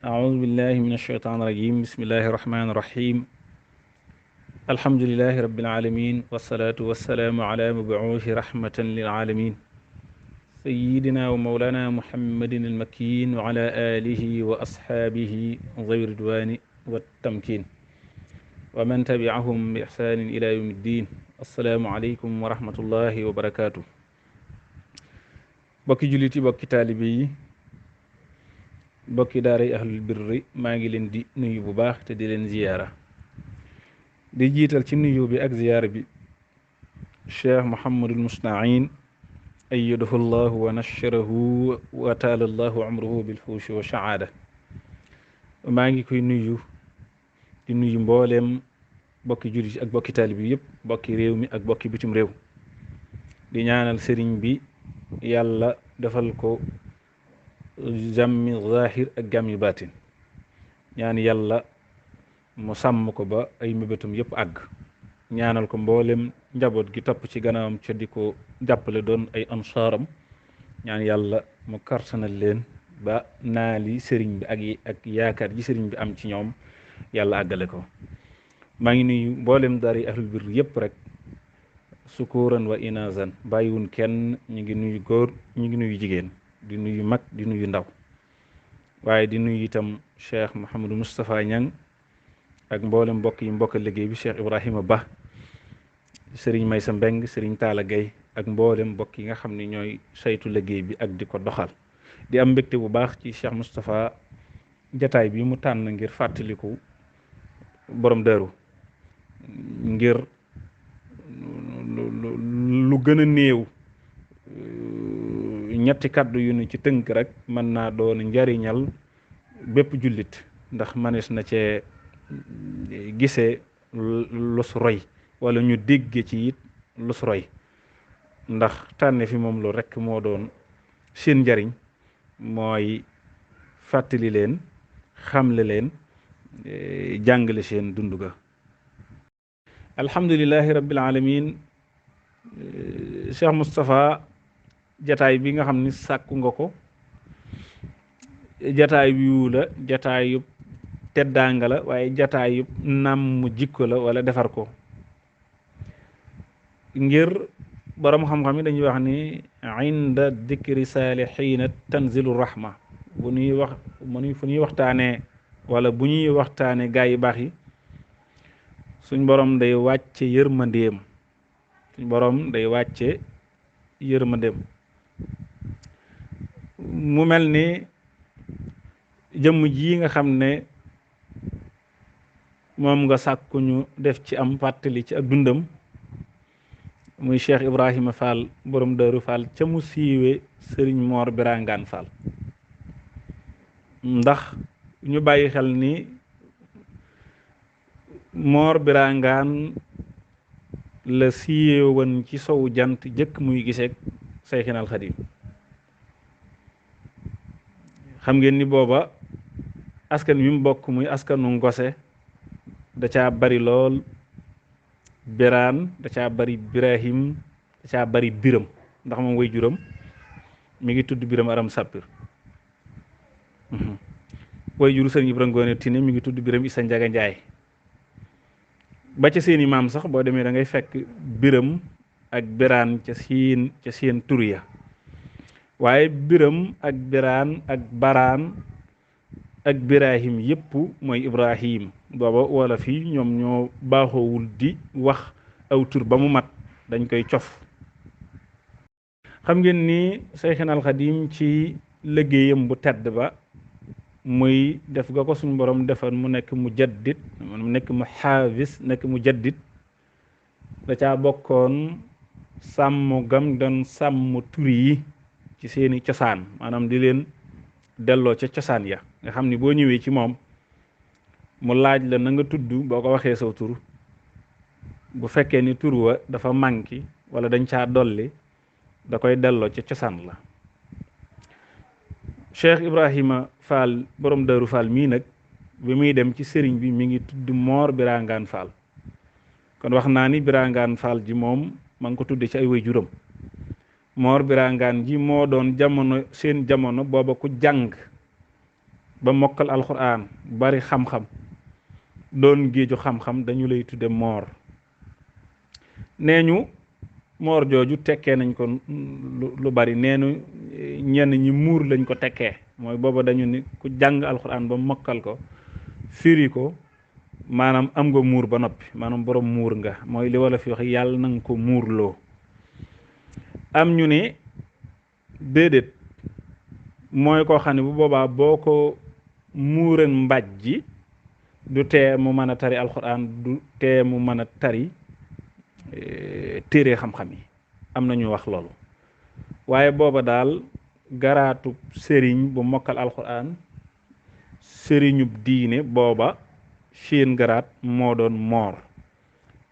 أعوذ بالله من الشيطان الرجيم بسم الله الرحمن الرحيم الحمد لله رب العالمين والصلاة والسلام على مبعوث رحمة للعالمين سيدنا ومولانا محمد المكين وعلى آله وأصحابه ذوي الرضوان والتمكين ومن تبعهم بإحسان إلى يوم الدين السلام عليكم ورحمة الله وبركاته bokki jullit yi bokki taalibe yi bokki daaray ahlul birri maa ngi leen di nuyu bu baax te di leen ziyaara di jiital ci nuyu bi ak ziyaara bi cheikh Mouhamadul Mousta'in ayyadahu llahu wa nasharahu wa taala llahu umruhu bil fuushi wa shahaada maa ngi koy nuyu di nuyu mbooleem bokki jullit ak bokki taalibe yëpp bokki réew mi ak bokki bitim réew di ñaanal sëriñ bi yàlla defal ko jàmmi zaahir ak jàmmi baatin ñaan yàlla mu sàmm ko ba ay mébétam yëpp àgg ñaanal ko mboolem njaboot gi topp ci gannaawam ca di ko jàppale doon ay ansaaram ñaan yàlla mu kartanal leen ba naali sëriñ bi ak yaakaar ji sëriñ bi am ci ñoom yàlla àggale ko maa ngi nuyu mboolem dari ahlul bir yëpp rek sukuran wa inazan bàyyiwun kenn ñu ngi nuyu góor ñu ngi nuyu jigéen di nuyu mag di nuyu ndaw waaye di nuyu itam cheikh Mouhamadou Moustapha Niang ak mboolem mbokk yi mbokk liggéey bi cheikh Ibrahima Ba sëriñ Maysa Mbeng sëriñ Taala Gay ak mboolem mbokk yi nga xam ne ñooy saytu liggéey bi ak di ko doxal di am mbégte bu baax ci cheikh Moustapha jataay bi mu tànn ngir fàttaliku borom Daaru ngir lu gën a néew ñetti kàddu yu nu ci tënk rek mën naa doon njariñal bépp jullit ndax manees na cee gisee lus roy wala ñu dégge ci it lus roy ndax tànne fi moom lu rekk moo doon seen njariñ mooy fàttali leen xamle leen jàngale seen dund ga alhamdulillahi rabbil alamin Cheikh Moustapha jataay bi nga xam ni sàkku nga ko jataay yu la jataay yub teddaanga la waaye jataay yub nàmm jikko la wala defar ko ngir borom xam-xam yi dañuy wax ni inda dikri saalihiina tanzilu rahma fu ñuy waxtaanee wala bu ñuy waxtaane gaa yi baax yi suñ borom day wàcce yërmandeem mu mel ni jëmm ji nga xam ne moom nga sàkkuñu def ci am fàttali ci ak dundam muy Cheikh Ibrahima Fall borom Daaru Fall ca mu siiwe sëriñ Moor Birangaan Fall ndax ñu bàyyi xel ni Moor Birangaan la siiwe woon ci sowu jant jëkk muy giseek Seyxinal Xadim xam ngeen ni booba askan wi mu bokk muy askanu ngose da caa bari lool biraan da caa bari birahim da caa bari biram ndax moom way juram mi ngi tudd biram aram sàppir way juru sëriñ Ibra Ngoone Tine mi ngi tudd biram Isa Njaga Njaay ba ca seeni maam sax boo demee da ngay fekk biram ak biraan ca seen tur ya waaye biram ak biraan ak baraan ak birahim yépp mooy ibrahim booba wala fii ñoom ñoo baaxoowul di wax aw tur ba mu mat dañ koy cof xam ngeen ni Seyxinal Xadim ci liggéeyam bu tedd ba muy def ga ko suñu borom defal mu nekk mu jaddit mu nekk mu xaafis nekk mu jaddit da caa bokkoon sàmm gam doon sàmm tur yi ci seeni cosaan maanaam di leen delloo ca cosaan ya nga xam ni boo ñëwee ci moom mu laaj la na nga tudd boo ko waxee saw tur bu fekkee ni tur wa dafa manqué wala dañ caa dolli da koy delloo ca cosaan la Cheikh Ibrahima Fall borom Daaru Fall mii nag bi muy dem ci sëriñ bi mi ngi tudd Moor Birangaan Fall kon wax naa ni Birangaan Fall ji moom ma ngi ko tudde ci ay way juram Moor Birangaan ji moo doon jamono seen jamono booba ku jàng ba mokkal alxuraan bari xam-xam doon géeju xam-xam dañu lay tudde moor. nee ñu moor jooju tekkee nañ ko lu bari neenu ñenn ñi muur lañ ko tekkee mooy booba dañu ni ku jàng alxuraan ba mokkal ko firi ko maanaam am nga muur ba noppi maanaam borom muur nga mooy li wala fi wax yàlla na nga ko muurloo. am ñu ne déedéet mooy koo xam ne bu boobaa boo ko muuren mbàjj ji du tee mu mën a tari alxuraan du tee mu mën a tari téere xam-xam yi am na ñu wax loolu. waaye booba daal garaatu sëriñ bu mokkal alxuraan sëriñub diine booba seen garaat moo doon moor.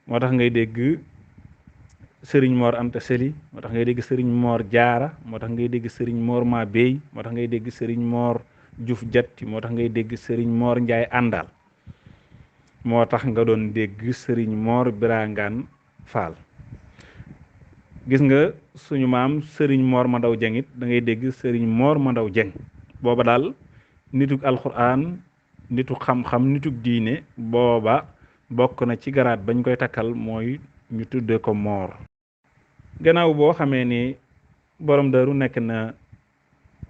moo tax ngay dégg sëriñ moor anta sëli, moo tax ngay dégg sëriñ moor jaara, moo tax ngay dégg sëriñ moor maa béy, moo tax ngay dégg sëriñ moor juf jatti, moo tax ngay dégg sëriñ moor njaay àndal, moo tax nga doon dégg sëriñ moor birangaan faal. gis nga suñu maam sëriñ moor ma ndaw jeng it da ngay dégg sëriñ moor ma ndaw jeng. booba daal nituk alxuraan nituk xam-xam nituk diine booba bokk na ci garaat bañ koy takkal mooy ñu tudde ko moor. gannaaw boo xamee ni borom daru nekk na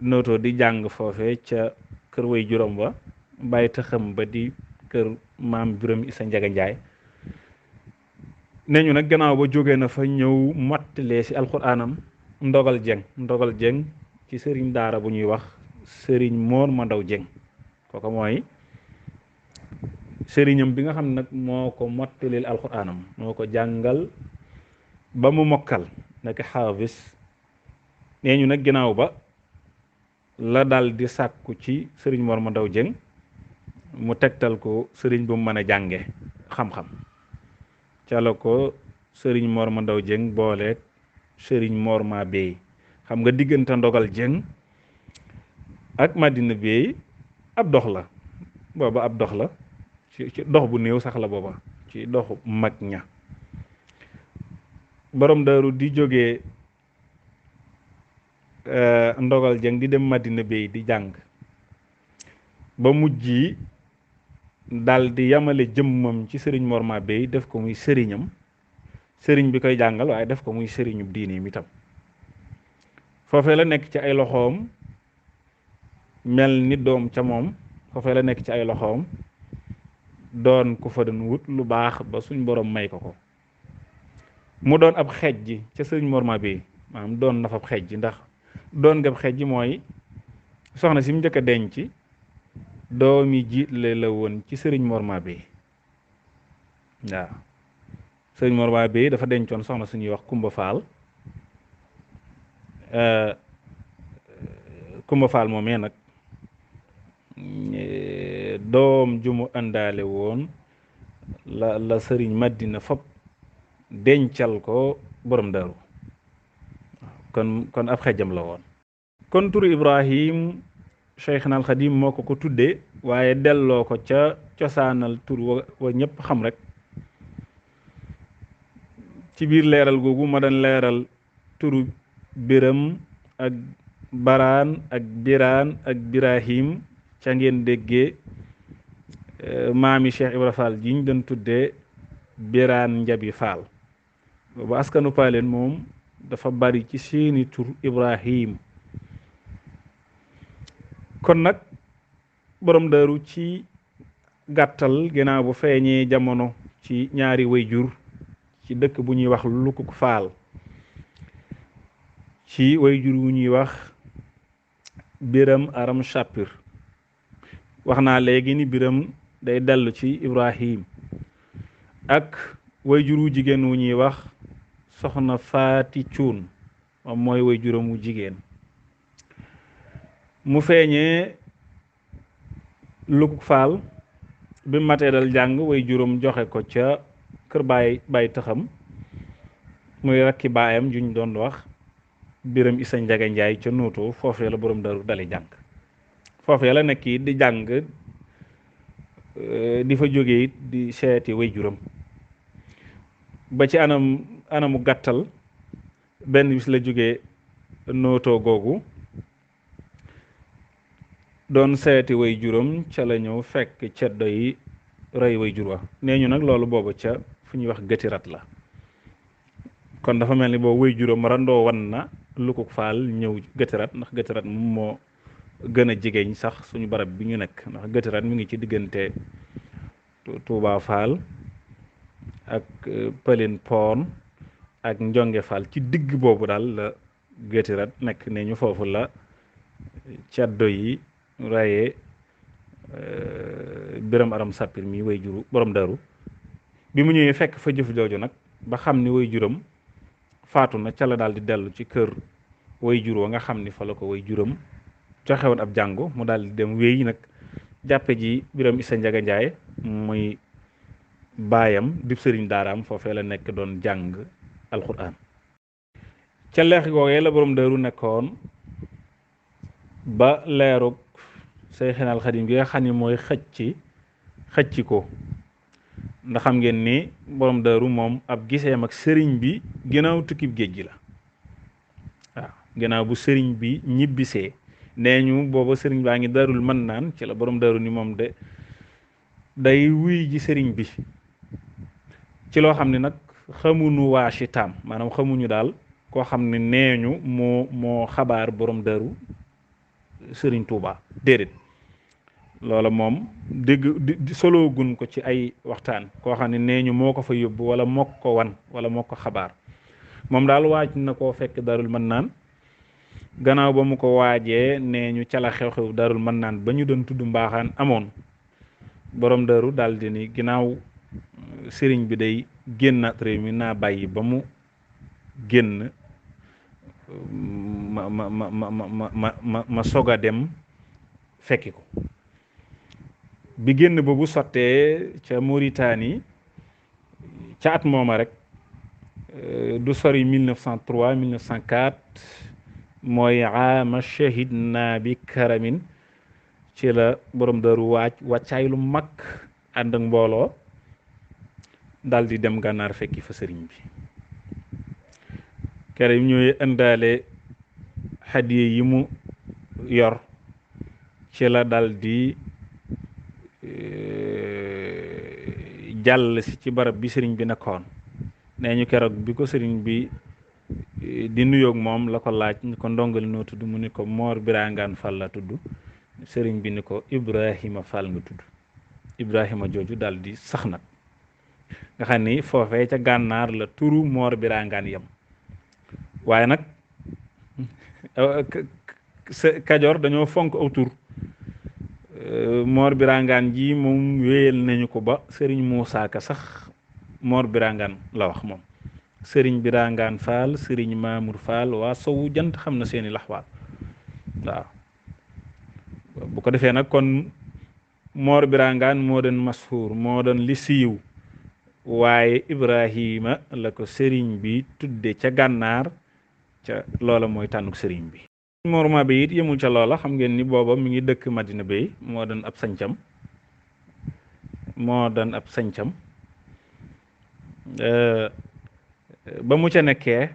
noto di jàng foofe ca kër way juróom ba bàyyi taxam ba di kër maam Biram Isa Njaga Njaay ne ñu nag gannaaw ba jóge na fa ñëw mottalee ci alxuraanam ndogal jeng ci sëriñ daara bu ñuy wax sëriñ moor ma ndaw jeng. kooku mooy sëriñam bi nga xam nag moo ko mottalil alxuraanam moo ko jàngal ba mu mokkal nekk xaafis. nee ñu nag ginnaaw ba la dal di sàkku ci sëriñ moor ma ndaw jeng mu tegtal ko sëriñ bu mu mën a jànge xam-xam. ca la ko sëriñ moor ma ndaw jeng booleeg sëriñ moor ma béy. xam nga diggante ndogal jeng ak Madina béy ab dox la booba ab dox la ci dox bu néew sax la booba ci doxu mag ña. borom daaru di jógee ndogal jeng di dem Madina béy di jàng ba mujj dal di yamale jëmmam ci sëriñ Mor Ma Bey def ko muy sëriñam, sëriñ bi koy jàngal waaye def ko muy sëriñub diine mi tam. foofee la nekk ci ay loxoom mel ni doom ca moom, foofee la nekk ci ay loxoom doon ku fa doon wut lu baax ba suñ borom may ko ko mu doon ab xeej ji ca sëriñ Mor Ma Bey, maanaam doon na fa ab xeej ji. ndax doon nga ab xeej ji mooy soxna si mu njëkk a denc doomi jiitle la woon ci sëriñ Mor Ma Bey. waaw sëriñ Mor Ma Bey dafa dencoon soxna suñuy wax Kumba Faal. Kumba Faal moomee nag doom ju mu àndaale woon la sëriñ Madina fop dencal ko borom Daaru. kon ab xejam la woon. kon turu Ibrahim Cheikhna al Xadim moo ko tuddee, waaye delloo ko ca cosaanal tur wa ñëpp xam rek. ci biir leeral googu ma doon leeral turu Biram ak Baraan ak Biraan ak Birahim ca ngeen déggee maami Cheikh Ibra Fall ji ñu doon tuddee Biraan Njabi Fall. boobu askanu paaleen moom dafa bari ci seeni tur Ibrahim. kon nag borom Daaru ci gàttal ginnaaw bu feeñee jamono ci ñaari wayjur ci dëkk bu ñuy wax Lukuk Faal, ci wayjur wu ñuy wax Biram Aram Chapir. wax naa léegi ni Biram day dellu ci Ibrahim, ak wayjur wu jigéen wu ñuy wax soxna Faati Cuun, moom mooy wayjuram wu jigéen. mu feeñee Lukuk Faal bi matee dal jàng wayjuram joxe ko ca kër baay taxam muy rakki baayam juñ doon wax Biram Isa Njaga Njaay ca Nooto. foofee la borom Daaru dale jàng, foofee la nekk it di jàng di fa jóge it di seeti wayjuram ba ci anamu gàttal benn bis la jóge Nooto googu doon seeti way juróom ca la ñëw fekk ceddo yi rey way jur wa nee ñu nag loolu boobu ca fu ñuy wax gëtirat la kon dafa mel ni boobu way juróom randoo wan na lu ko faal ñëw gëtirat ndax gëtirat moom moo gën a jegeñ sax suñu barab bi ñu nekk ndax gëtirat mi ngi ci diggante Touba Fall ak Pëlin Poon ak Njonge Fall ci digg boobu daal la gëtirat nekk ne ñu foofu la ceddo yi rayee Biram Aram Sàppir mi way juru borom daru bi mu ñëwee fekk fa jëf jooju nag ba xam ni way juram faatu na ca la daal di dellu ci kër way jur wa nga xam ni fa la ko way juram joxewoon ab jàngu mu daal di dem wéy nag jàppe ji Biram Isa Njaga Njaay muy baayam di sëriñ daaraam foofee la nekk doon jàng alquran ca leex googee la borom daru nekkoon ba leerug Seyxinal Xadim gi nga xam ni mooy xëcc ko ndax xam ngeen ni borom daru moom ab giseem ak sëriñ bi ginnaaw tukkib géej gi la waaw ginnaaw bu sëriñ bi ñibbisee nee ñu booba sëriñ baa ngi darul mën naan ci la borom daru ni moom de day wuy ji sëriñ bi ci loo xam ne nag xamuñu waa Chitaam maanaam xamuñu daal koo xam ne nee ñu moo xabaar borom daru sëriñ Touba déedéet loola moom dégg soloogun ko ci ay waxtaan koo xam ne nee ñu moo ko fa yóbbu wala moo ko wan wala moo ko xabaar moom daal waaj na koo fekk darul mën naan gannaaw ba mu ko waajee nee ñu ca la xew-xew darul mën naan ba ñu doon tudd mbaaxaan amoon borom daru daal di ni ginnaaw sëriñ bi day génnaat réew mi naa bàyyi ba mu génn ma soog a dem fekki ko bi génn boobu sottee ca Mauritanie ca at mooma rek du sori 1903 1904 mooy aama shahid naa bi karamin ci la borom daru wàccaay lu mag ànd ak mbooloo dal di dem gànnaar fekki fa sëriñ bi kere yi ñooy indaale hadiye yi mu yor ci la dal di jàll si ci barab bi sëriñ bi nekkoon nee ñu keroog bi ko sëriñ bi di nuyoog moom la ko laaj ni ko ndongali noo tudd mu ni ko Moor Birangaan Fall la tudd sëriñ bi ni ko Ibrahima Fall nga tudd Ibrahima jooju daal di sax nag nga xam ni foofee ca gànnaar la turu Moor Birangaan yam waaye nag Kajoor dañoo fonk aw tur Moor Birangaan ji moom wéyal nañu ko ba sëriñ Muusaa Ka sax Moor Birangaan la wax moom sëriñ Birangaan Fall sëriñ Mamour Fall waa sowu jant xam na seeni laxwaal waaw bu ko defee nag kon Moor Birangaan moo doon mashhuur moo doon li siiw waaye Ibrahima la ko sëriñ bi tudde ca gànnaar ca loola mooy tànnuk sëriñ bi morma bi it yemul ca loola xam ngeen ni booba mi ngi dëkk Madina Bay moo doon ab sañcam ba mu ca nekkee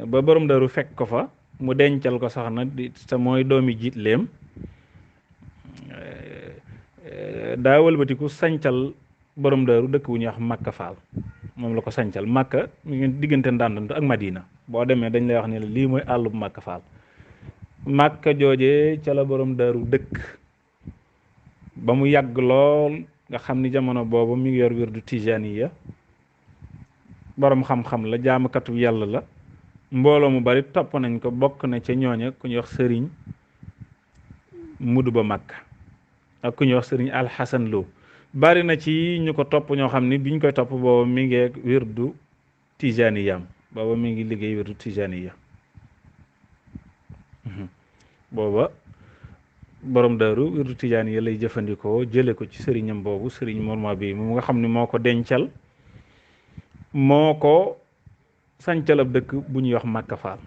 ba borom daru fekk ko fa mu dencal ko soxna di te mooy doomi jiit leem daa wëlbatiku sañcal borom daru dëkk bu ñuy wax Makka Fall moom la ko sañcal Makka mi ngi diggante Ndàndant ak Madina boo demee dañ lay wax ne la lii mooy àllub Makka Fall Makka jooje ca la borom daru dëkk ba mu yàgg lool nga xam ni jamono boobu mi ngi yor wirdu Tijaaniya borom xam-xam la jaamukatu yàlla la mbooloo mu bari topp nañ ko bokk na ca ñooña ku ñuy wax sëriñ Mudu Ba Makka ak ku ñuy wax sëriñ Alxasan Lo bari na ci ñu ko topp ñoo xam ni biñ koy topp booba mi ngi wirdu Tijaaniyam booba mi ngi liggéey wirdu Tijaaniya booba borom daru wirdu Tijaaniya lay jëfandikoo jële ko ci sëriñam boobu sëriñ morma bi mu nga xam ni moo ko dencal moo ko sancal ab dëkk bu ñuy wax Makka Fall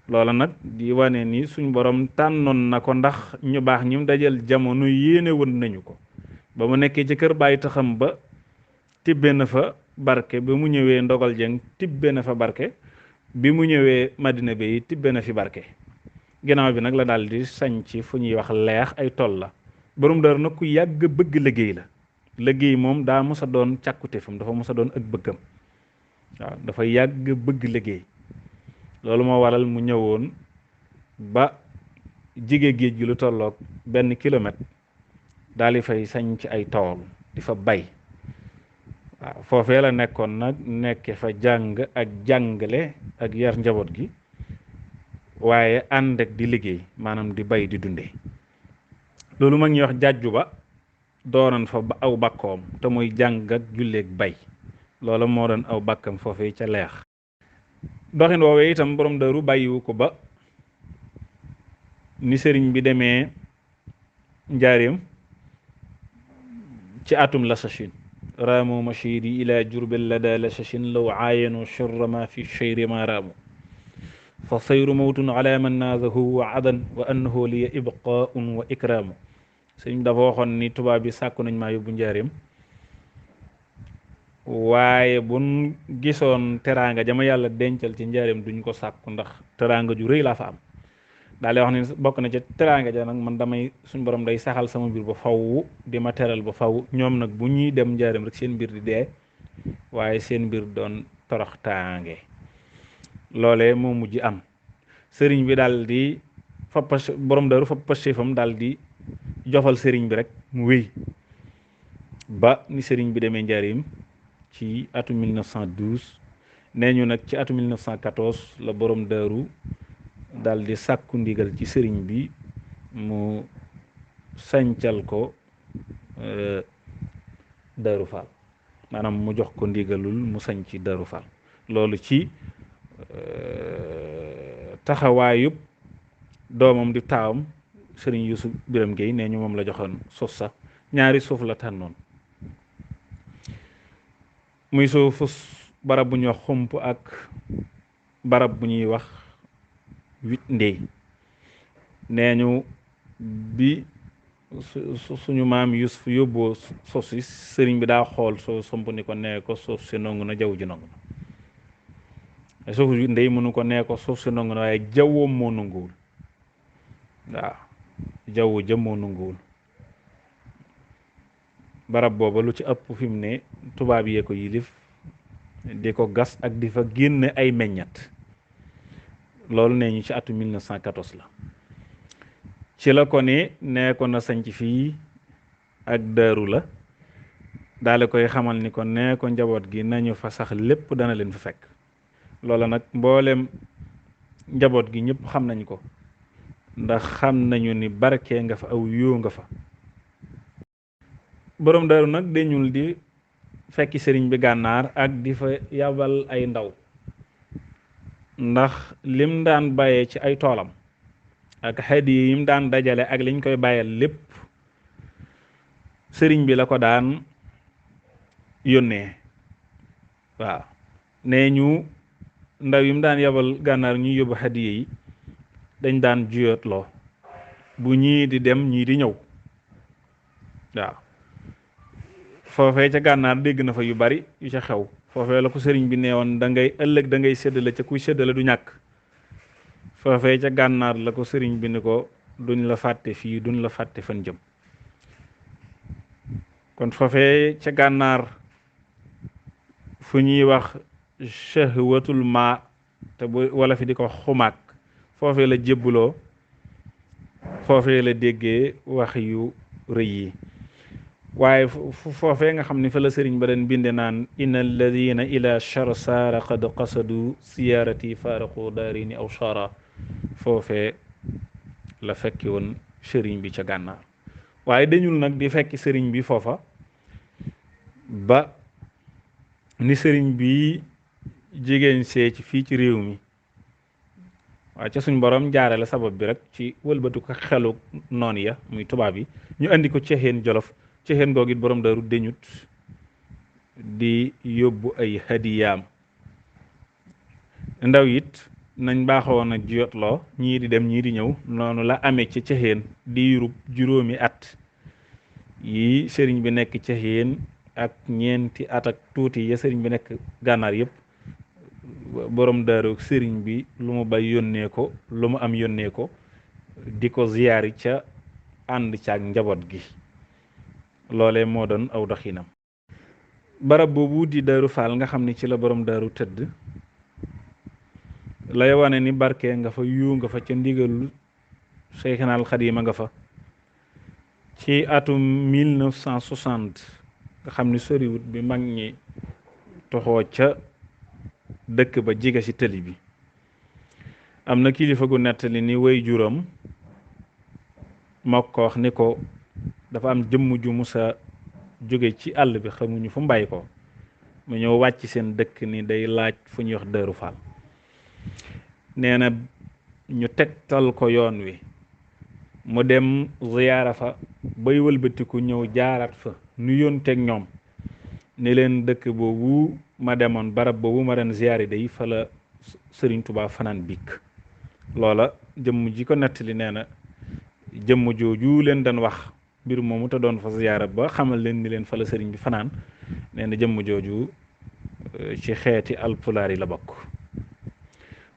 loola nag di wane ni suñ borom tànnoon na ko ndax ñu baax ñim dajal jamono yéene woon nañu ko ba mu nekkee ci kër bàyyi taxam ba tibbe na fa barke ba mu ñëwee ndogal jeng tibbe na fa barke bi mu ñëwee Madina Bay tibbe na fi barke ginnaaw bi nag la daal di sañc fu ñuy wax leex ay tool la. borom daaru nag ku yàgg bëgg liggéey la. liggéey moom daa mos a doon càkkutéefam, dafa mos a doon ak bëggam. waaw dafa yàgg bëgg liggéey. loolu moo waral mu ñëwoon ba jige géej gi lu tolloog 1 kilomètre daal di fay sañc ay tool di fa bay. waaw foofee la nekkoon nag nekke fa jàng ak jàngale ak yar njaboot gi, waaye ànd ak di liggéey, maanaam di bay di dunde. loolu mag ñuy wax jàjju ba doonoon fa ba aw bàkkoom te muy jàng ak julleeg bay. loola moo doon aw bàkkam foofee ca leex. doxin woowee itam borom daru bàyyiwu ko ba ni sëriñ bi demee njaareem ci atum la sachin raamu machidi ila jurbel lada la sachin law aayanu charra ma fi cheyri ma raamu fa sayru mawtun ala man naazahu wa adan wa annahu liya ibqaun wa ikraamu. sëriñ dafa waxoon ni tubaab bi sàkku nañ maa yóbbu njaareem, waaye buñ gisoon teraanga jama yàlla dencal ci njaareem duñ ko sàkku, ndax teraanga ju rëy laa fa am. daal di wax ni bokk na ca teraanga ja nag man damay suñ borom day saxal sama mbir ba faw di ma teral ba faw. ñoom nag bu ñuy dem njaareem rek seen mbir di dee, waaye seen mbir doon toroxtaange. loolee moo mujj am. sëriñ bi daal di borom daru fa pastéefam daal di jofal sëriñ bi rek mu wéy ba ni sëriñ bi demee njaareem ci atu 1912. nee ñu nag ci atu 1914 la borom daaru daal di sàkku ndigal ci sëriñ bi mu sancal ko Daaru Fall, maanaam mu jox ko ndigalul mu sañ ci Daaru Fall. loolu ci taxawaayub doomam di taawam sëriñ Yuusu Biram Géey nee ñu moom la joxoon suuf sax. ñaari suuf la tànnoon, muy suufu barab bu ñuy wax xump ak barab bu ñuy wax wit ndey. nee ñu bi suñu maam Yuusuf yóbboo suuf si sëriñ bi daa xool soo somp ni ko nee ko suuf si nangu na jaww ji nangu na. suuf wit ndey mënu ko nee ko suuf si nangu na, waaye jawwam moo nanguwul. waaw jaww jëm moo nanguwul. barab booba lu ci ëpp fi mu ne tubaab yee ko yilif di ko gas ak di fa génne ay meññat. loolu nee ñu ci atu 1914 la. ci la ko ni nee ko na sanc fii ak daaru la, daal koy xamal ni ko nee ko njaboot gi nañu fa sax lépp dana leen fa fekk. loola nag mboolem njaboot gi ñëpp xam nañ ko, ndax xam nañu ni barke nga fa, aw yoo nga fa. borom daaru nag dañul di fekki sëriñ bi gànnaar ak di fa yabal ay ndaw, ndax lim daan bàyyee ci ay toolam ak hadiya yim daan dajale ak liñ koy bàyyal lépp sëriñ bi la ko daan yónnee. waaw nee ñu ndaw yim daan yabal gànnaar ñuy yóbbu hadiya yi dañ daan juyootloo, bu ñii di dem ñii di ñëw. waaw foofee ca gànnaar dégg na fa yu bari yu ca xew. foofee la ko sëriñ bi nee woon da ngay ëllëg da ngay séddale ca kuy séddale du ñàkk. foofee ca gànnaar la ko sëriñ bi ni ko duñ la fàtte fii duñ la fàtte fan jëm. kon foofee ca gànnaar fu ñuy wax shahwatul ma te bu wala fi di ko xumaak, foofee la jébbuloo, foofee la déggee wax yu rëy yi. waaye foofee nga xam ne fa la sëriñ ba den binde naan inna alladina ila charsaara qad qasadu siyaarati faaraqu daarini aw chara, foofee la fekki woon sëriñ bi ca gànnaar. waaye dañul nag di fekki sëriñ bi foofa ba ni sëriñ bi jigéen see ci fii ci réew mi. waaye ca suñ borom jaare la sabab bi rek ci wëlbatu ko xelu noon ya muy tubaab yi ñu andi ko Cexeen Jolof. Cexeen googu it borom daru deñut di yóbbu ay hadiyaam. ndaw it nañ baaxoon a jiyotloo, ñii di dem ñii di ñëw, noonu la amee ci Cexeen diirub juróomi at yi sëriñ bi nekk Cexeen ak ñeenti at ak tuuti ya sëriñ bi nekk gànnaar yëpp. borom daru sëriñ bi lu mu bay yónnee ko, lu mu am yónnee ko. di ko ziyaari ca ànd caag njaboot gi. loolee moo doon aw doxinam. barab boobu di Daaru Faal nga xam ni ci la borom daaru tëdd lay wane ni barke nga fa yu nga fa ca ndigalu Seyxna al Xadiim nga fa ci atum 1960 nga xam ni soriwut bi mag ñi toxoo ca dëkk ba jige ci tëli bi. am na kilifa gu nettali ni way juram moo ko wax ni ko dafa am jëmm ju musa jóge ci àll bi xamuñu fu mbàyyi ko mu ñëw wàcc seen dëkk ni day laaj fu ñuy wax Daaru Faal. nee na ñu tegtal ko yoon wi mu dem ziyaara fa bay wëlbatiku ñëw jaaraat fa nu yónteeg ñoom ni leen dëkk boobu ma demoon barab boobu ma doon ziyaari day fa la Sëriñ Tuubaa fanaan bikk. loola jëmm ji ko nettali nee na jëmm jooju leen doon wax mbir moomu te doon fa ziyaara ba xamal leen ni leen fa la sëriñ bi fanaan nee na jëmm jooju ci xeeti alpulaar yi la bokk.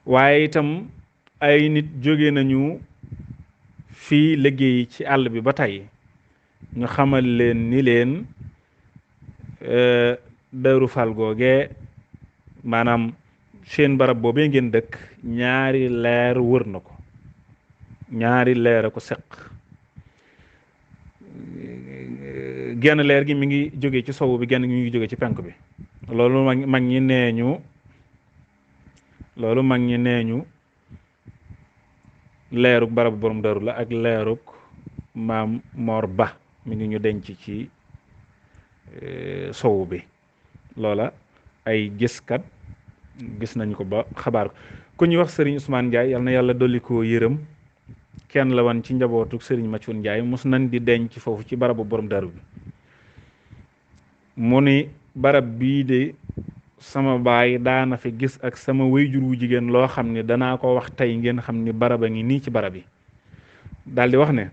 waaye itam ay nit jóge nañu fii liggéey ci àll bi ba tey ñu xamal leen ni leen Daaru Faal googee maanaam seen barab boobee ngeen dëkk ñaari leer wër na ko, ñaari leer a ko seq. genn leer gi mi ngi jóge ci sowu bi, genn gi mi ngi jóge ci penk bi. loolu mag ñi nee ñu leeruk barabu borom daru la ak leeruk maam Mor Ba mi ngi ñu denc ci sowu bi. loola ay gëskat gis nañ ko ba xabaar ko. ku ñuy wax Serigne Ousmane Ndiaye yal na yàlla dolli koo yërëm, kenn la woon ci njabootu Serigne Mathioune Ndiaye mos nañ di denc foofu ci barabu borom daru bi. mu ni barab bii de sama baay daana fi gis ak sama wayjur wu jigéen loo xam ne danaa ko wax tey ngeen xam ni barab a ngi nii ci barab yi. daal di wax ne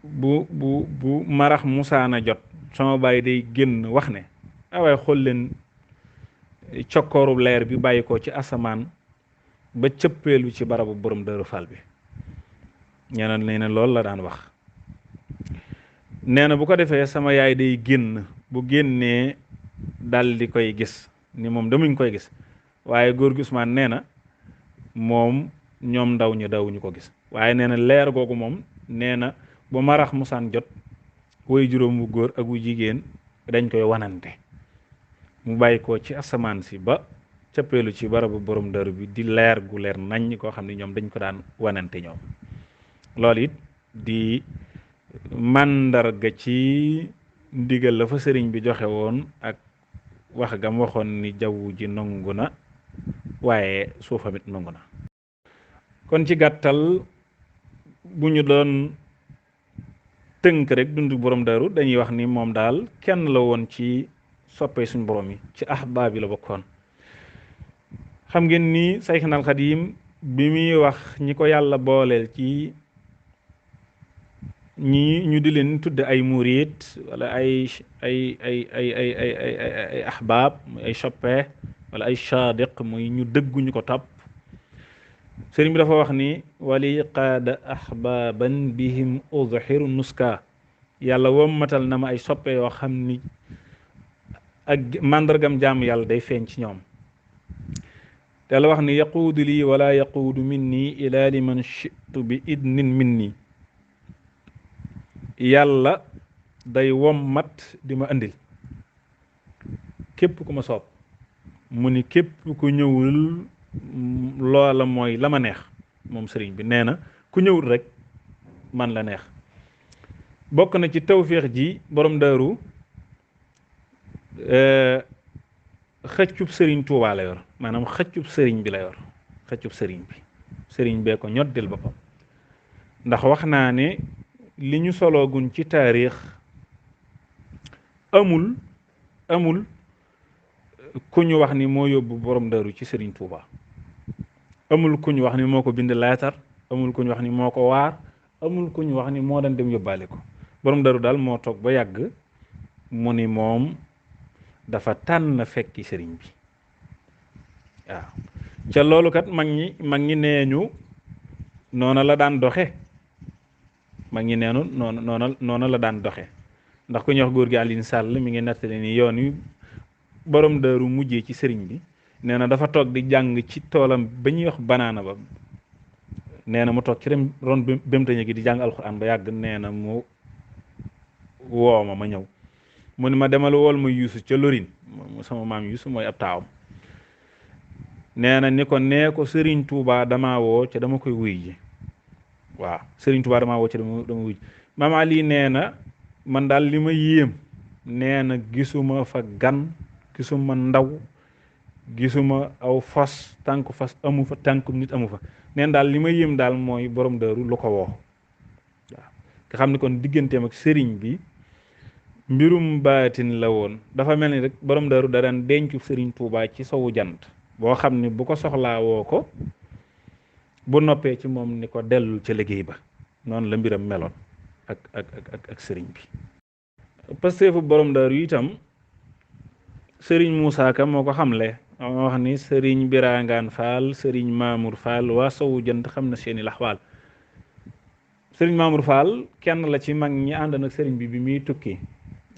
bu marax musaana jot sama baay day génn wax ne waaye xool leen cokkooru leer bi bàyyi ko ci asamaan ba cëppeelu ci barabu borom Daaru Faal bi. ñeneen nee na loolu la daan wax. nee na bu ko defee sama yaay day génn, bu génnee dal di koy gis ni moom damuñ koy gis, waaye góor gi Usmaan nee na moom ñoom ndaw ñu dawuñu ko gis. waaye nee na leer googu moom nee na bu marax musaan jot woy juróom wu góor ak wu jigéen dañ koy wanante mu bàyyi ko ci asamaan si ba cëppeelu ci barabu borom daru bi di leer gu leer naññ koo xam ne ñoom dañ ko daan wanante ñoom. loolu it di màndarga ci ndigal la fa sëriñ bi joxe woon ak wax gam waxoon ni jaww ji nangu na waaye suufamit nangu na. kon ci gàttal bu ñu doon tënk rek dundu borom daru dañuy wax ni moom daal kenn la woon ci soppee suñ borom yi, ci ahbaab yi la bokkoon. xam ngeen ni Sayxna al Xadiim bi muy wax ñi ko yàlla booleel ci ñi ñu di leen tudde ay murid wala ay ahbaab ay soppe wala ay saadiq muy ñu dëgguñu ko topp. sëriñ bi dafa wax ni wali qaada ahbaaban bihim udhiru nuska, yàlla wommatal na ma ay soppe yoo xam ni ak màndargam jaamu yàlla day feeñ ci ñoom. te la wax ni yaquudu lii wala yaquudu minni ila liman shi'tu bi idnin minni, yàlla day wommat di ma andil képp ku ma soob. mu ni képp ku ñëwul loola mooy la ma neex. moom sëriñ bi nee na ku ñëwul rek man la neex. bokk na ci tawféex ji borom daaru xëccub sëriñ Tuubaa la yor, maanaam xëccub sëriñ bi la yor. xëccub sëriñ bi sëriñ bee ko ñoddil boppam. ndax wax naa ne li ñu soloogun ci taarix amul ku ñu wax ni moo yóbbu borom daru ci sëriñ Tuubaa. amul ku ñu wax ni moo ko bind leetar, amul ku ñu wax ni moo ko waar, amul ku ñu wax ni moo daan dem yóbbaale ko. borom daru daal moo toog ba yàgg mu ni moom dafa tànn fekki sëriñ bi. waaw ca loolu kat mag ñi nee ñu noona la daan doxe mag ñi neenu noona la daan doxe ndax ku ñuy wax góor gi Alioune Sall mi ngi nettali ni yoon wi borom daaru mujjee ci sëriñ bi nee na dafa toog di jàng ci toolam ba ñuy wax banaana ba nee na mu toog ci ron bémtañe gi di jàng alxuraan ba yàgg nee na mu wooma ma ñëw mu ni ma demal wool ma yuusu ca lorin sama maam yuusu mooy ab taawam nee na ni ko nee ko sëriñ Tuubaa dama woo ca dama koy wuy ji waaw sëriñ Tuubaa dama woo ca dama wuy ji maam Ali nee na man daal li ma yéem nee na gisuma fa gan gisuma ndaw gisuma aw fas tànku fas amu fa tànku nit amu fa neen daal li ma yéem daal mooy borom daaru lu ko woo waaw nga xam ni kon digganteem ak sëriñ bi mbirum baatin la woon dafa mel ni rek borom daaru da daan dencu sëriñ Tuubaa ci sowu jant boo xam ni bu ko soxlaa woo ko bu noppee ci moom ni ko dellul ca liggéey ba noonu la mbiram meloon ak sëriñ bi pasteefu borom daaru itam sëriñ Moussa Ka moo ko xamle moo wax ni sëriñ Birangaan Fall sëriñ Mamour Fall waa sowu jant xam na seeni laxwaal sëriñ Mamour Fall kenn la ci mag ñi ànd nag sëriñ bi muy tukki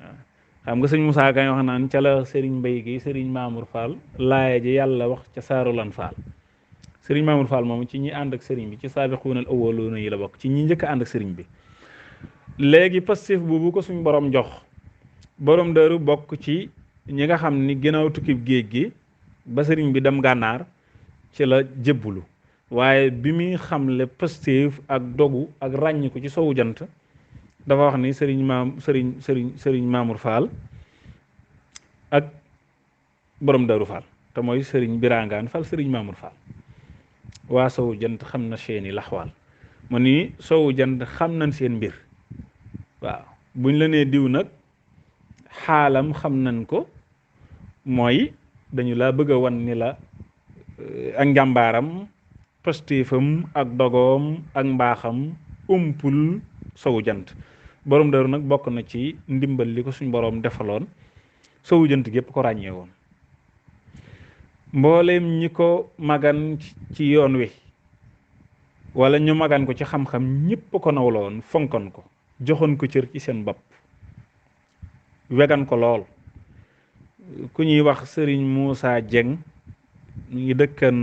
waaw xam nga sëriñ Moussa Ka wax naan ca la sëriñ Mbay gi sëriñ Mamour Fall laaya ji yàlla wax ca saarulan Fall sëriñ Mamour Fall moom ci ñi ànd ak sëriñ bi ci saabiquunal awwaluuna yi la bokk ci ñi njëkk a ànd ak sëriñ bi léegi pastif boobu ko suñ borom jox borom daaru bokk ci ñi nga xam ni ginnaaw tukkib géej gi ba sëriñ bi dem gànnaar ci la jébbulu waaye bi muy xamle pastif ak dogu ak ràññiku ci sowu jant dafa wax ni sëriñ Mamour Fall ak borom daaru Fall te mooy sëriñ Birangaan Fall sëriñ Mamour Fall waa sowu jant xam na seeni laxwaal mu ni sowu jant xam nañ seen mbir waaw buñ la nee diw nag xaalam xam nañ ko mooy dañu laa bëgg a wan ni la ak njàmbaaram pastéefam ak dogoom ak mbaaxam umpul sowu jant borom daaru nag bokk na ci ndimbal li ko suñ boroom defaloon sowu jant gépp ko ràññee woon mbooleem ñi ko magan ci yoon wi wala ñu magan ko ci xam-xam ñépp ko nawloon fonkoon ko joxoon ko cër ci seen bopp wegan ko lool ku ñuy wax sëriñ Moussa Dieng mi ngi dëkkan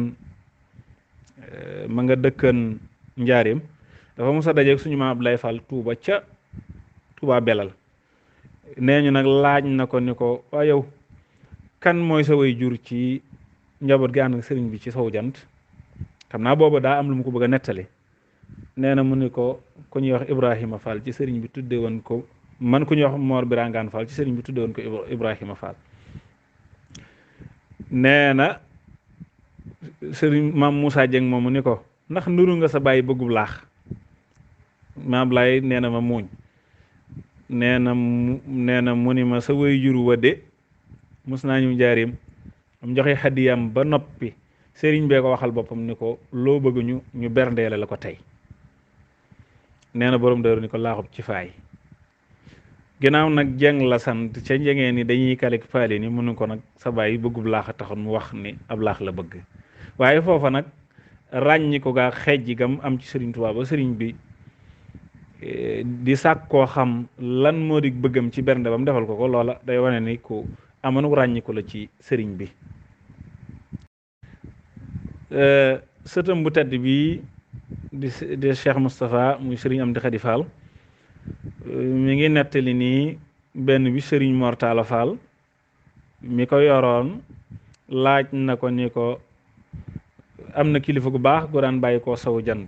ma nga dëkkan njaarim dafa mos a dajeeg suñu maam Abdoulaye Fall Touba ca Touba Belal nee ñu nag laaj na ko ni ko waa yow kan mooy sa way jur ci njaboot gi ànd ak sëriñ bi ci sowu jant xam naa booba daa am lu mu ko bëgg a nettali nee na mu ni ko ku ñuy wax Ibrahima Fall ci sëriñ bi tudde woon ko man ku ñuy wax Mor Birangaan Fall ci sëriñ bi tudde woon ko Ibrahima Fall nee na sëriñ maam Moussa Dieng moomu ni ko ndax nuru nga sa bàyyi bëggub laax maam Ablaye nee na ma muuñ nee na mu ni ma sa way jur wa de mos naa ñu njaarim am joxe xadiyam ba noppi sëriñ bee ko waxal boppam ni ko loo bëgg ñu berndeele la ko tey nee na borom daaru ni ko laaxub ci faay ginnaaw nag jeng la sant ca njengee ni dañuy kalik faali ni mënu ko nag sa bàyyi bëggub laax a taxoon mu wax ni ab laax la bëgg waaye foofa nag ràññi ko gaa xejji gam am ci sëriñ Tuubaa ba sëriñ bi di sàkk koo xam lan moo di bëggam ci bernde ba mu defal ko loola day wane ni ku amanu ràññiku la ci sëriñ bi sëtam bu tedd bi di Cheikh Moustapha muy sëriñ Amdi Khady Fall mi ngi nettali nii benn bi sëriñ Mortala Fall mi ko yoroon laaj na ko ni ko am na kilifa gu baax gu daan bàyyi koo sowu jant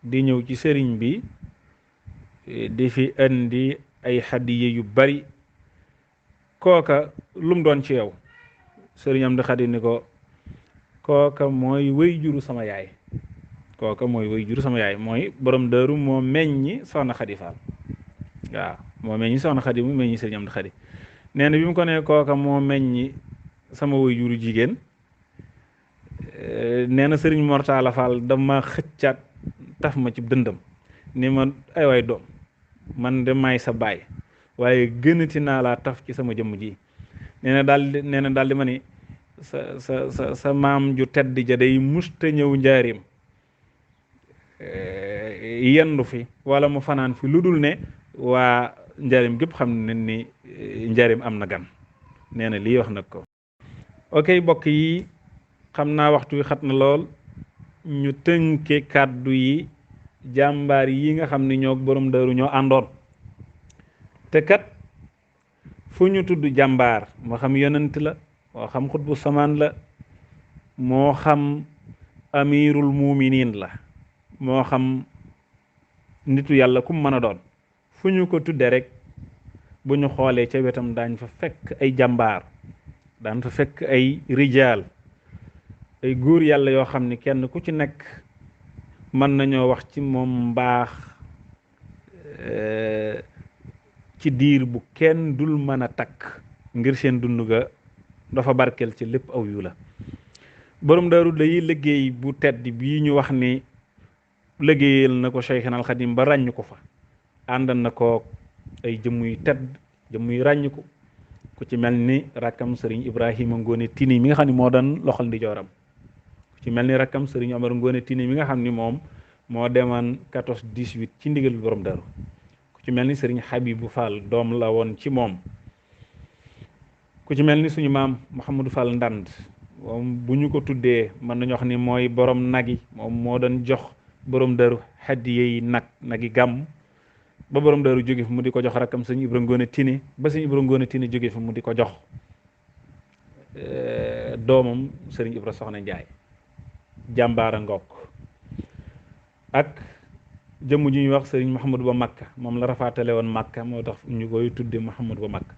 di ñëw ci sëriñ bi di fi indi ay xadiye yu bari kooka lum doon ci yow sëriñ Amdi Khady ni ko kooka mooy wéy juru sama yaay mooy borom daaru moo meññi soxna Khady Fall waaw moo meññi soxna Khady mu meññi sëriñ Amdi Khady nee na bi mu ko ne kooka moo meññi sama wéy juru jigéen nee na sëriñ Mortala Fall dama xëccaat taf ma ci dëndam ni ma ay waay doom man de may sa baay waaye gënati naa laa taf ci sama jëmm ji nee na daal di ma ni sa maam ju tedd ja day musta ñëw njaarim yendu fi wala mu fanaan fi lu dul ne waa Njaaréem gépp xam ne ni Njaaréem am na gan. nee na lii wax nag ko. ok mbokk yi xam naa waxtu wi xat na lool, ñu tënke kàddu yi jàmbaar yi nga xam ni ñoo borom Daaru ñoo àndoon. te kat fu ñu tudd jàmbaar moo xam yonent la, moo xam xutbu samaan la, moo xam amirul muminin la, moo xam nitu yàlla kum mën a doon, fu ñu ko tudde rek bu ñu xoolee ca wetam daañ fa fekk ay jàmbaar, daan fa fekk ay rijaal, ay góor yàlla yoo xam ni kenn ku ci nekk mën nañoo wax ci moom mbaax ci diir bu kenn dul mën a takk, ngir seen dund ga dafa barkeel ci lépp aw yu la. borom Daaru day liggéey bu tedd bii ñu wax ni liggéeyal na ko Cheikhna al Xadim ba ràññ ko fa, àndan na ko ay jëmm yu tedd, jëmm yu ràññ ko, ku ci mel ni rakkam sëriñ Ibrahima Ngone Tini mi nga xam ne moo doon loxol ndi jooram, ku ci mel ni rakkam sëriñ Omar Ngone Tini mi nga xam ni moom moo demoon 14-18 ci ndigal borom Daaru, ku ci mel ni sëriñ Habibou Fall doom la woon ci moom, ku ci mel ni suñu maam Mouhamadou Fall Ndand moom bu ñu ko tuddee mën nañu wax ni mooy borom nag yi, moom moo doon jox borom Daaru hadiya yi nagi gàmm ba borom Daaru jóge fi mu di ko jox rakkam sëñ Ibra Ngone Tini, ba sëñ Ibra Ngone Tini jóge fi mu di ko jox doomam sëriñ Ibra Soxna Njaay. jàmbaara ngokk ak jëmm ju ñuy wax sëriñ Mouhamadou Ba Makka, moom la rafaatale woon Makka, moo tax ñu koy tudde Mouhamadou Ba Makka.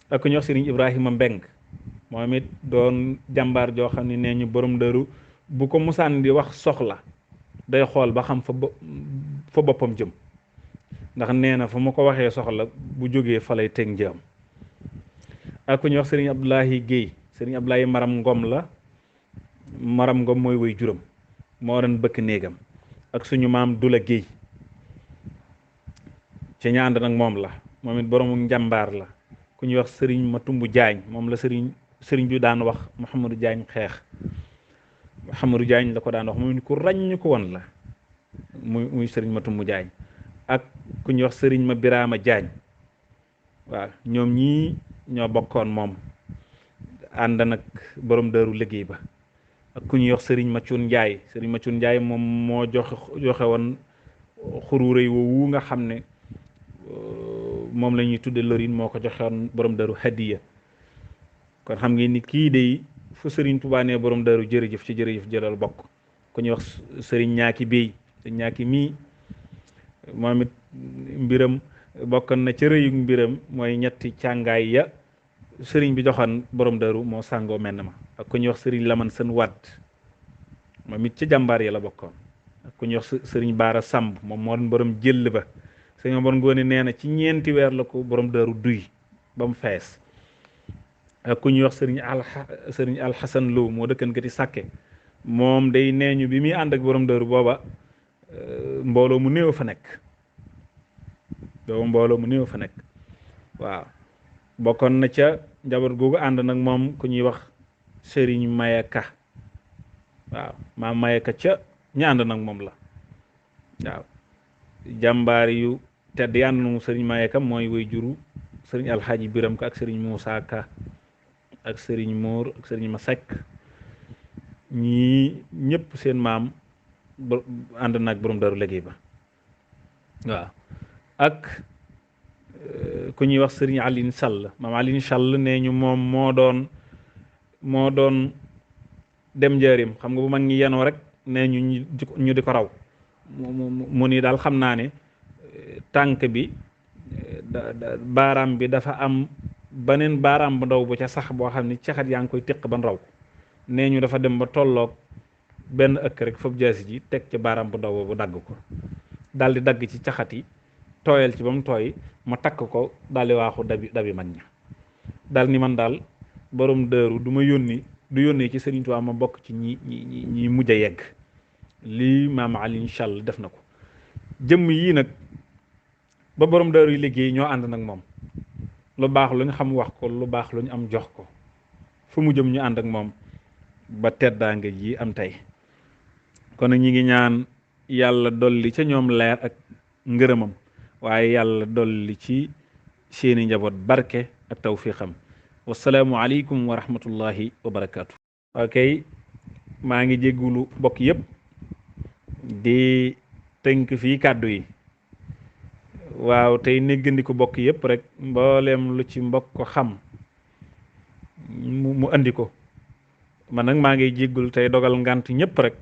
ak ku ñuy wax sëriñ Ibrahima Mbeng, moom it doon jàmbaar joo xam ne nee ñu borom Daaru bu ko musaan di wax soxla day xool ba xam fa boppam jëm, ndax nee na fa ma ko waxee soxla bu jógee fa lay teg njëm. ak ku ñuy wax sëriñ Abdoulahi Guèye, sëriñ Abdoulahi Maram Ngom la, Maram Ngom mooy woy juróom, moo doon bëkk néegam. ak suñu maam Dula Guèye ci ña ànd nag moom la, moom it boroomu njàmbaar la. ku ñuy wax sëriñ Matumbu Jaañ, moom la sëriñ bi daan wax Mouhamadou Jaañ xeex, Mouhamadou Jaañ la ko daan wax, moom ku ràññ ko woon la, muy sëriñ Matumbu Jaañ. ak ku ñuy wax sëriñ Ma Biraama Jaañ, waaw ñoom ñii ñoo bokkoon moom ànd nag borom Daaru liggéey ba. ak ku ñuy wax sëriñ Macun Njaay, sëriñ Macun Njaay moom moo joxe woon xuru rëy woowu nga xam ne moom la ñuy tudde lorin, moo ko joxewoon borom Daaru hadiya. kon xam ngeen ni kii day fu sëriñ Tuubaa nee borom Daaru jërëjëf ci jërëjëf jëlal bokk. ku ñuy wax sëriñ Ñaaki Bey, sëriñ Ñaaki mii moom it mbiram bokkoon na ca rëyu mbiram mooy ñetti càngaay ya sëriñ bi joxoon borom Daaru moo sàngoo menn ma. ak ku ñuy wax sëriñ Laman Sën Wadd, moom it ca jàmbaar ya la bokkoon. ak ku ñuy wax sëriñ Baara Samb, moom moo doon borom jëll ba. sëriñ Omar Ngoone nee na ci ñeenti weer la ko borom Daaru duy ba mu fees. ak ku ñuy wax sëriñ Alxasan Lo moo dëkkan gati sàkke, moom day neeñu bi muy ànd ak borom Daaru booba mbooloo mu néew fa nekk, waaw. bokkoon na ca njaboot googu ànd nag moom ku ñuy wax sëriñ Mayaka, waaw maam Mayaka ca ña ànd nag moom la, waaw. jàmbaar yu tedd ànd na mu sëriñ Mayaka mooy way juru sëriñ Alxaaji Biram Ka ak sëriñ Muusaa Ka ak sëriñ Móor ak sëriñ Masek, ñii ñëpp seen maam ànd nag borom Daaru liggéey ba, waaw. ak ku ñuy wax sëriñ Aline Sall, maam Aline Sall nee ñu moom moo doon dem njaarim, xam nga bu mag ñi yenoo rek nee ñu di ko raw, mu ni daal xam naa ne tànk bi baaraam bi dafa am beneen baaraam bu ndaw bu ca sax boo xam ne caxat yaa ngi koy téq ban raw, nee ñu dafa dem ba tolloog benn ëkk rek foofu jaasi ji teg ca baaraam bu ndaw boobu dagg ko, daal di dagg ci caxat yi tooyal ci ba mu tooy ma takk ko daal di waaxu dabi mag ña, daal ni man daal borom Daaru du yónnee ci Sëriñ Tuubaa ma bokk ci ñi mujj a yegg. lii maam Alioune Sall def na ko. jëmm yii nag ba borom Daaru yi liggéey ñoo ànd nag moom, lu baax lu ñu xam wax ko, lu baax lu ñu am jox ko, fu mu jëm ñu ànd ak moom ba teddaanga ji am tey. kon nag ñi ngi ñaan yàlla dolli ca ñoom leer ak ngërëmam waaye yàlla dolli ci seeni njaboot barke ak tawfiqam wasalaamu aleykum wa rahmatullahi wa barakaatu. ok maa ngi jéggulu mbokk yépp di tënk fii kàddu yi waaw tey néggandiku bokk yépp rek mbooleem lu ci mbokk ko xam mu andi ko man nag maa ngi jéggul tey dogal ngant ñépp rek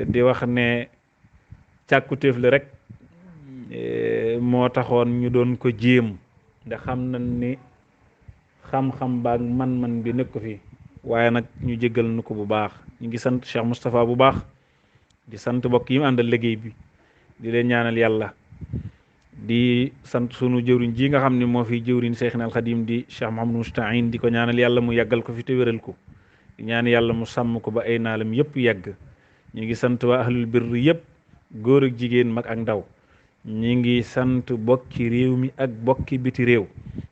di wax ne càkkutéef li rek moo taxoon ñu doon ko jéem ndax xam nañ ni xam-xam baag man-man bi nekk ko fi waaye nag ñu jéggal nu ko bu baax ñu ngi sant Cheikh Moustapha bu baax di sant mbokk yi mu àndal liggéey bi di leen ñaanal yàlla di sant sunu jëwriñ ji nga xam ne moo fi jëwriñ Cheikhna al Xadim di Cheikh Mouhamadou Mousta'in di ko ñaanal yàlla mu yàggal ko fi te wéral ko di ñaan yàlla mu sàmm ko ba ay naalam yëpp yàgg ñu ngi sant waa ahlul birr yëpp góor ak jigéen mag ak ndaw ñi ngi sant bokki réew mi ak bokki biti réew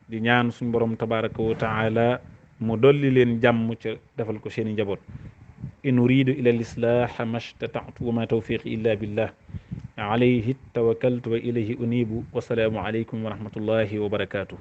di ñaan suñ borom tabaraka wa taala mu dolli leen jàmm ca defal ko seeni njaboot in uridu ila lislaaha mastata'tu wa ma tawfiqi illa billah alayhi tawakkaltu wa ilayhi unibu wasalaamu aleykum wa rahmatullahi wa barakatuh